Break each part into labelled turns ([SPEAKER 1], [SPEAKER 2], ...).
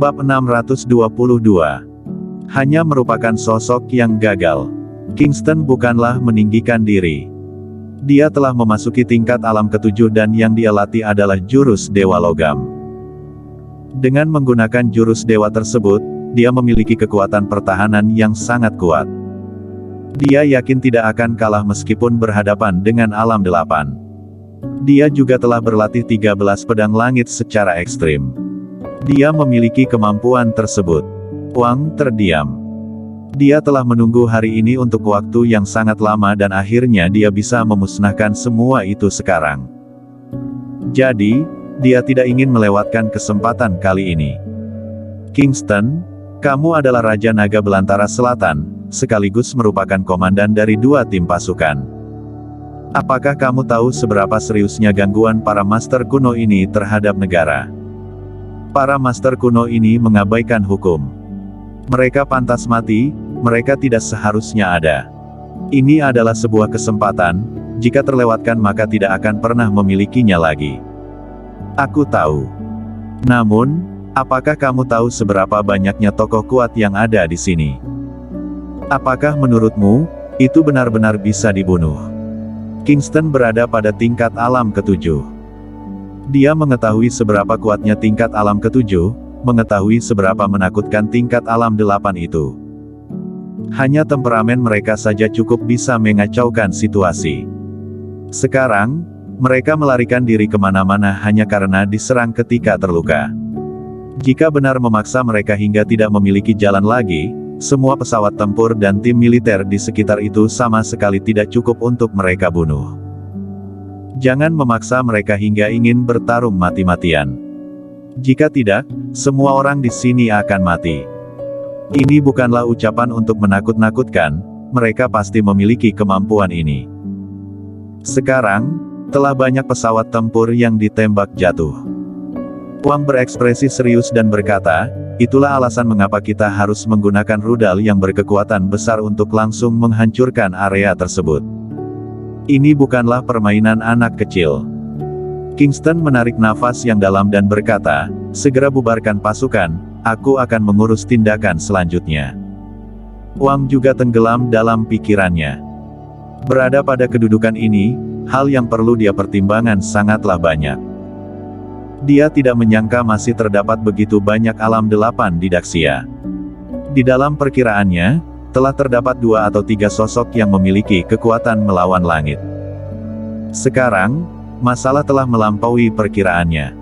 [SPEAKER 1] Bab 622. Hanya merupakan sosok yang gagal. Kingston bukanlah meninggikan diri. Dia telah memasuki tingkat alam ketujuh dan yang dia latih adalah jurus Dewa Logam. Dengan menggunakan jurus dewa tersebut, dia memiliki kekuatan pertahanan yang sangat kuat. Dia yakin tidak akan kalah meskipun berhadapan dengan alam delapan. Dia juga telah berlatih 13 pedang langit secara ekstrim. Dia memiliki kemampuan tersebut. Wang terdiam. Dia telah menunggu hari ini untuk waktu yang sangat lama dan akhirnya dia bisa memusnahkan semua itu sekarang. Jadi, dia tidak ingin melewatkan kesempatan kali ini. Kingston, kamu adalah Raja Naga Belantara Selatan, sekaligus merupakan komandan dari 2 tim pasukan. Apakah kamu tahu seberapa seriusnya gangguan para master kuno ini terhadap negara? Para master kuno ini mengabaikan hukum. Mereka pantas mati, mereka tidak seharusnya ada. Ini adalah sebuah kesempatan, jika terlewatkan maka tidak akan pernah memilikinya lagi. Aku tahu. Namun, apakah kamu tahu seberapa banyaknya tokoh kuat yang ada di sini? Apakah menurutmu, itu benar-benar bisa dibunuh? Kingston berada pada tingkat alam ketujuh. Dia mengetahui seberapa kuatnya tingkat alam ketujuh, mengetahui seberapa menakutkan tingkat alam delapan itu. Hanya temperamen mereka saja cukup bisa mengacaukan situasi. Sekarang, mereka melarikan diri kemana-mana hanya karena diserang ketika terluka. Jika benar memaksa mereka hingga tidak memiliki jalan lagi, semua pesawat tempur dan tim militer di sekitar itu sama sekali tidak cukup untuk mereka bunuh. Jangan memaksa mereka hingga ingin bertarung mati-matian. Jika tidak, semua orang di sini akan mati. Ini bukanlah ucapan untuk menakut-nakutkan, mereka pasti memiliki kemampuan ini. Sekarang, telah banyak pesawat tempur yang ditembak jatuh. Wang berekspresi serius dan berkata, itulah alasan mengapa kita harus menggunakan rudal yang berkekuatan besar untuk langsung menghancurkan area tersebut. Ini bukanlah permainan anak kecil. Kingston menarik nafas yang dalam dan berkata, segera bubarkan pasukan, aku akan mengurus tindakan selanjutnya. Wang juga tenggelam dalam pikirannya. Berada pada kedudukan ini, hal yang perlu dia pertimbangkan sangatlah banyak. Dia tidak menyangka masih terdapat begitu banyak alam delapan di Daxia. Di dalam perkiraannya, telah terdapat 2 atau 3 sosok yang memiliki kekuatan melawan langit. Sekarang, masalah telah melampaui perkiraannya.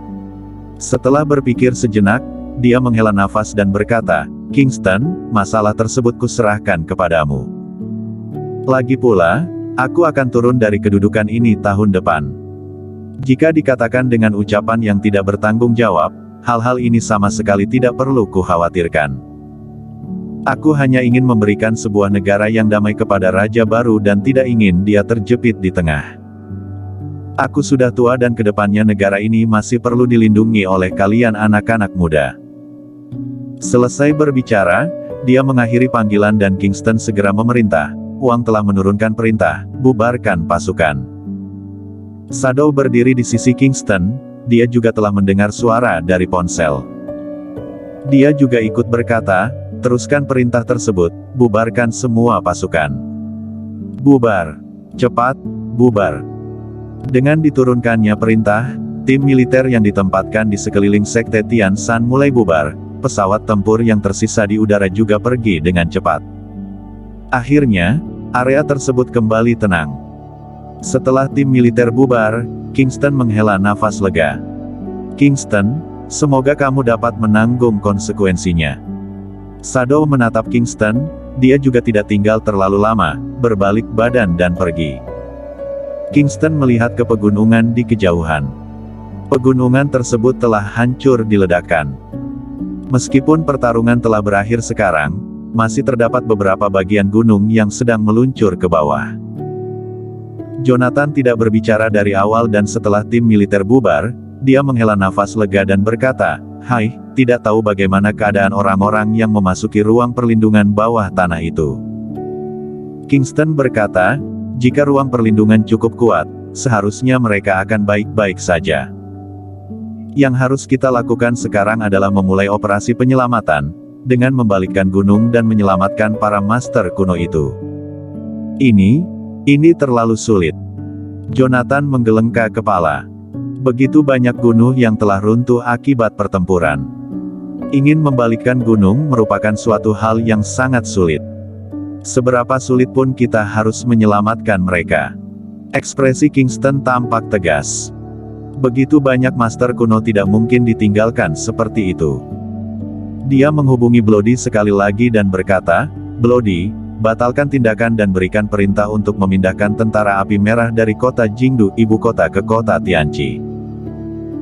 [SPEAKER 1] Setelah berpikir sejenak, dia menghela nafas dan berkata, Kingston, masalah tersebut kuserahkan kepadamu. Lagi pula, aku akan turun dari kedudukan ini tahun depan. Jika dikatakan dengan ucapan yang tidak bertanggung jawab, hal-hal ini sama sekali tidak perlu kukhawatirkan. Aku hanya ingin memberikan sebuah negara yang damai kepada raja baru dan tidak ingin dia terjepit di tengah. Aku sudah tua dan kedepannya negara ini masih perlu dilindungi oleh kalian anak-anak muda. Selesai berbicara, dia mengakhiri panggilan dan Kingston segera memerintah. Wang telah menurunkan perintah, bubarkan pasukan. Shadow berdiri di sisi Kingston, dia juga telah mendengar suara dari ponsel. Dia juga ikut berkata, teruskan perintah tersebut, bubarkan semua pasukan. Bubar. Cepat, bubar. Dengan diturunkannya perintah, tim militer yang ditempatkan di sekeliling sekte Tian Shan mulai bubar, pesawat tempur yang tersisa di udara juga pergi dengan cepat. Akhirnya, area tersebut kembali tenang. Setelah tim militer bubar, Kingston menghela nafas lega. Kingston, semoga kamu dapat menanggung konsekuensinya. Shadow menatap Kingston, dia juga tidak tinggal terlalu lama, berbalik badan dan pergi. Kingston melihat ke pegunungan di kejauhan. Pegunungan tersebut telah hancur diledakkan. Meskipun pertarungan telah berakhir sekarang, masih terdapat beberapa bagian gunung yang sedang meluncur ke bawah. Jonathan tidak berbicara dari awal dan setelah tim militer bubar, dia menghela nafas lega dan berkata, "Hai, tidak tahu bagaimana keadaan orang-orang yang memasuki ruang perlindungan bawah tanah itu." Kingston berkata, jika ruang perlindungan cukup kuat, seharusnya mereka akan baik-baik saja. Yang harus kita lakukan sekarang adalah memulai operasi penyelamatan, dengan membalikkan gunung dan menyelamatkan para master kuno itu. Ini terlalu sulit. Jonathan menggelengka kepala. Begitu banyak gunung yang telah runtuh akibat pertempuran. Ingin membalikkan gunung merupakan suatu hal yang sangat sulit. Seberapa sulit pun kita harus menyelamatkan mereka. Ekspresi Kingston tampak tegas. Begitu banyak master kuno tidak mungkin ditinggalkan seperti itu. Dia menghubungi Bloody sekali lagi dan berkata, "Bloody, batalkan tindakan dan berikan perintah untuk memindahkan tentara api merah dari kota Jingdu, ibu kota, ke kota Tianqi.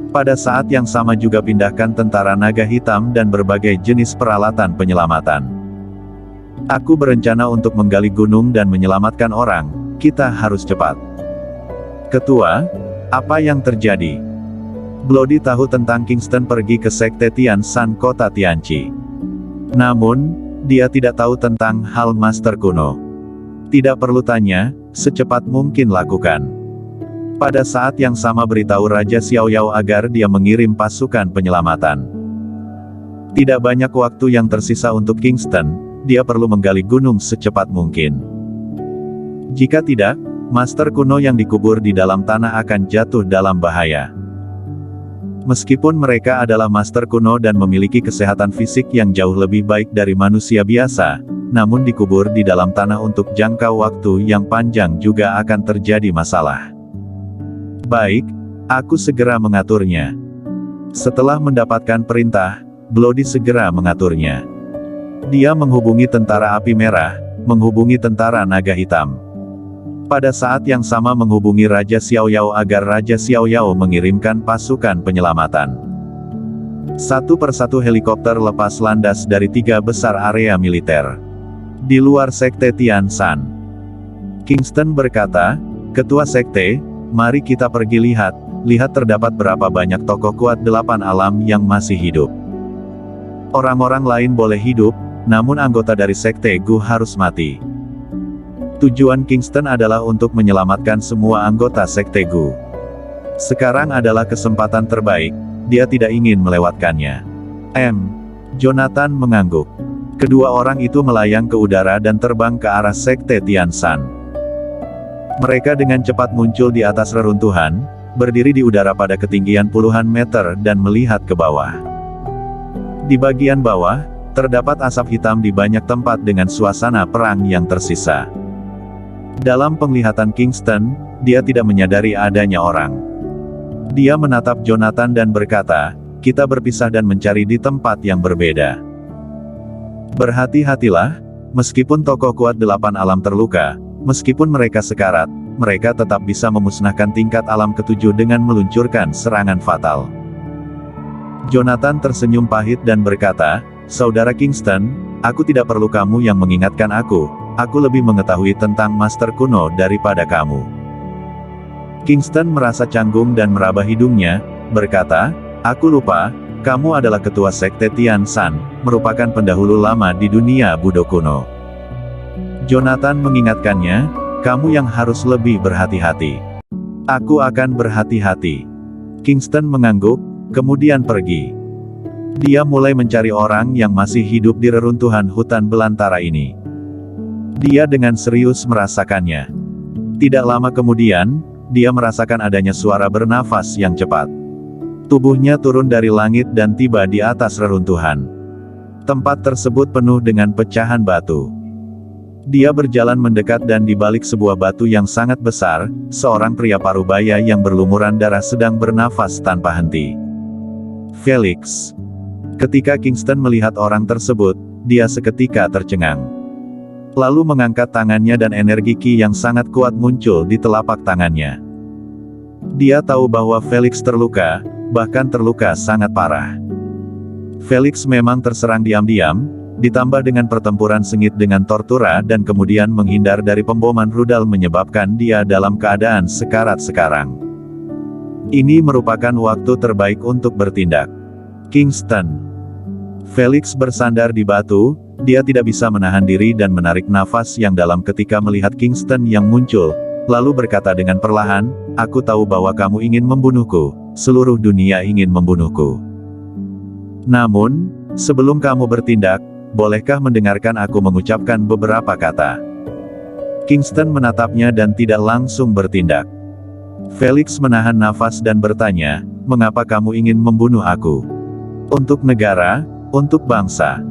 [SPEAKER 1] Pada saat yang sama juga pindahkan tentara naga hitam dan berbagai jenis peralatan penyelamatan. Aku berencana untuk menggali gunung dan menyelamatkan orang, kita harus cepat." "Ketua, apa yang terjadi?" Bloody tahu tentang Kingston pergi ke Sekte Tian Shan kota Tianqi. Namun, dia tidak tahu tentang hal master kuno. Tidak perlu tanya, secepat mungkin lakukan. Pada saat yang sama beritahu Raja Xiaoyao agar dia mengirim pasukan penyelamatan. Tidak banyak waktu yang tersisa untuk Kingston, dia perlu menggali gunung secepat mungkin. Jika tidak, master kuno yang dikubur di dalam tanah akan jatuh dalam bahaya. Meskipun mereka adalah master kuno dan memiliki kesehatan fisik yang jauh lebih baik dari manusia biasa, namun dikubur di dalam tanah untuk jangka waktu yang panjang juga akan terjadi masalah. "Baik, aku segera mengaturnya." Setelah mendapatkan perintah, Bloody segera mengaturnya. Dia menghubungi tentara api merah, menghubungi tentara naga hitam. Pada saat yang sama menghubungi Raja Xiaoyao agar Raja Xiaoyao mengirimkan pasukan penyelamatan. Satu persatu helikopter lepas landas dari 3 besar area militer. Di luar Sekte Tian Shan. Kingston berkata, "Ketua Sekte, mari kita pergi lihat terdapat berapa banyak tokoh kuat 8 alam yang masih hidup. Orang-orang lain boleh hidup, namun anggota dari Sekte Gu harus mati." Tujuan Kingston adalah untuk menyelamatkan semua anggota Sekte Gu. Sekarang adalah kesempatan terbaik, dia tidak ingin melewatkannya. Jonathan mengangguk. Kedua orang itu melayang ke udara dan terbang ke arah Sekte Tian Shan. Mereka dengan cepat muncul di atas reruntuhan, berdiri di udara pada ketinggian puluhan meter dan melihat ke bawah. Di bagian bawah, terdapat asap hitam di banyak tempat dengan suasana perang yang tersisa. Dalam penglihatan Kingston, dia tidak menyadari adanya orang. Dia menatap Jonathan dan berkata, "Kita berpisah dan mencari di tempat yang berbeda. Berhati-hatilah, meskipun tokoh kuat 8 alam terluka, meskipun mereka sekarat, mereka tetap bisa memusnahkan tingkat alam ke-7 dengan meluncurkan serangan fatal." Jonathan tersenyum pahit dan berkata, "Saudara Kingston, aku tidak perlu kamu yang mengingatkan aku lebih mengetahui tentang master kuno daripada kamu." Kingston merasa canggung dan meraba hidungnya, berkata, "Aku lupa, kamu adalah ketua Sekte Tian Shan, merupakan pendahulu lama di dunia Budo kuno." Jonathan mengingatkannya, "Kamu yang harus lebih berhati-hati." "Aku akan berhati-hati." Kingston mengangguk, kemudian pergi. Dia mulai mencari orang yang masih hidup di reruntuhan hutan belantara ini. Dia dengan serius merasakannya. Tidak lama kemudian, dia merasakan adanya suara bernafas yang cepat. Tubuhnya turun dari langit dan tiba di atas reruntuhan. Tempat tersebut penuh dengan pecahan batu. Dia berjalan mendekat dan di balik sebuah batu yang sangat besar, seorang pria parubaya yang berlumuran darah sedang bernafas tanpa henti. "Felix." Ketika Kingston melihat orang tersebut, dia seketika tercengang. Lalu mengangkat tangannya dan energi Qi yang sangat kuat muncul di telapak tangannya. Dia tahu bahwa Felix terluka, bahkan terluka sangat parah. Felix memang terserang diam-diam, ditambah dengan pertempuran sengit dengan Tortura dan kemudian menghindar dari pemboman rudal menyebabkan dia dalam keadaan sekarat sekarang. Ini merupakan waktu terbaik untuk bertindak. "Kingston." Felix bersandar di batu, dia tidak bisa menahan diri dan menarik nafas yang dalam ketika melihat Kingston yang muncul, lalu berkata dengan perlahan, "Aku tahu bahwa kamu ingin membunuhku, seluruh dunia ingin membunuhku. Namun, sebelum kamu bertindak, bolehkah mendengarkan aku mengucapkan beberapa kata?" Kingston menatapnya dan tidak langsung bertindak. Felix menahan nafas dan bertanya, "Mengapa kamu ingin membunuh aku? Untuk negara? Untuk bangsa?"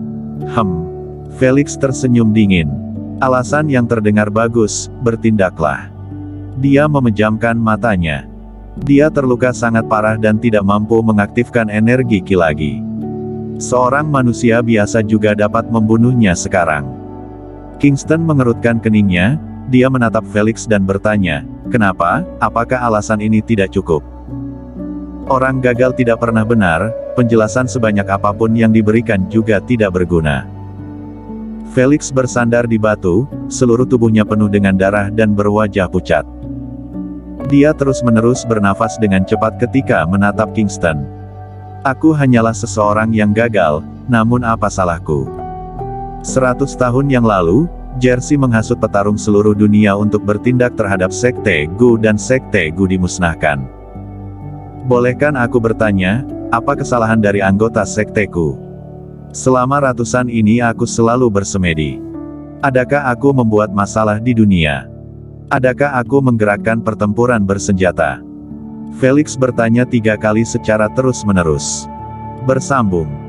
[SPEAKER 1] Felix tersenyum dingin. "Alasan yang terdengar bagus, bertindaklah." Dia memejamkan matanya. Dia terluka sangat parah dan tidak mampu mengaktifkan energi ki lagi. Seorang manusia biasa juga dapat membunuhnya sekarang. Kingston mengerutkan keningnya, dia menatap Felix dan bertanya, "Kenapa? Apakah alasan ini tidak cukup?" Orang gagal tidak pernah benar, penjelasan sebanyak apapun yang diberikan juga tidak berguna. Felix bersandar di batu, seluruh tubuhnya penuh dengan darah dan berwajah pucat. Dia terus-menerus bernafas dengan cepat ketika menatap Kingston. "Aku hanyalah seseorang yang gagal, namun apa salahku? 100 tahun yang lalu, Jersey menghasut petarung seluruh dunia untuk bertindak terhadap Sekte Gu dan Sekte Gu dimusnahkan. Bolehkan aku bertanya, apa kesalahan dari anggota Sekteku? Selama ratusan ini aku selalu bersemedi. Adakah aku membuat masalah di dunia? Adakah aku menggerakkan pertempuran bersenjata?" Felix bertanya 3 kali secara terus-menerus. Bersambung.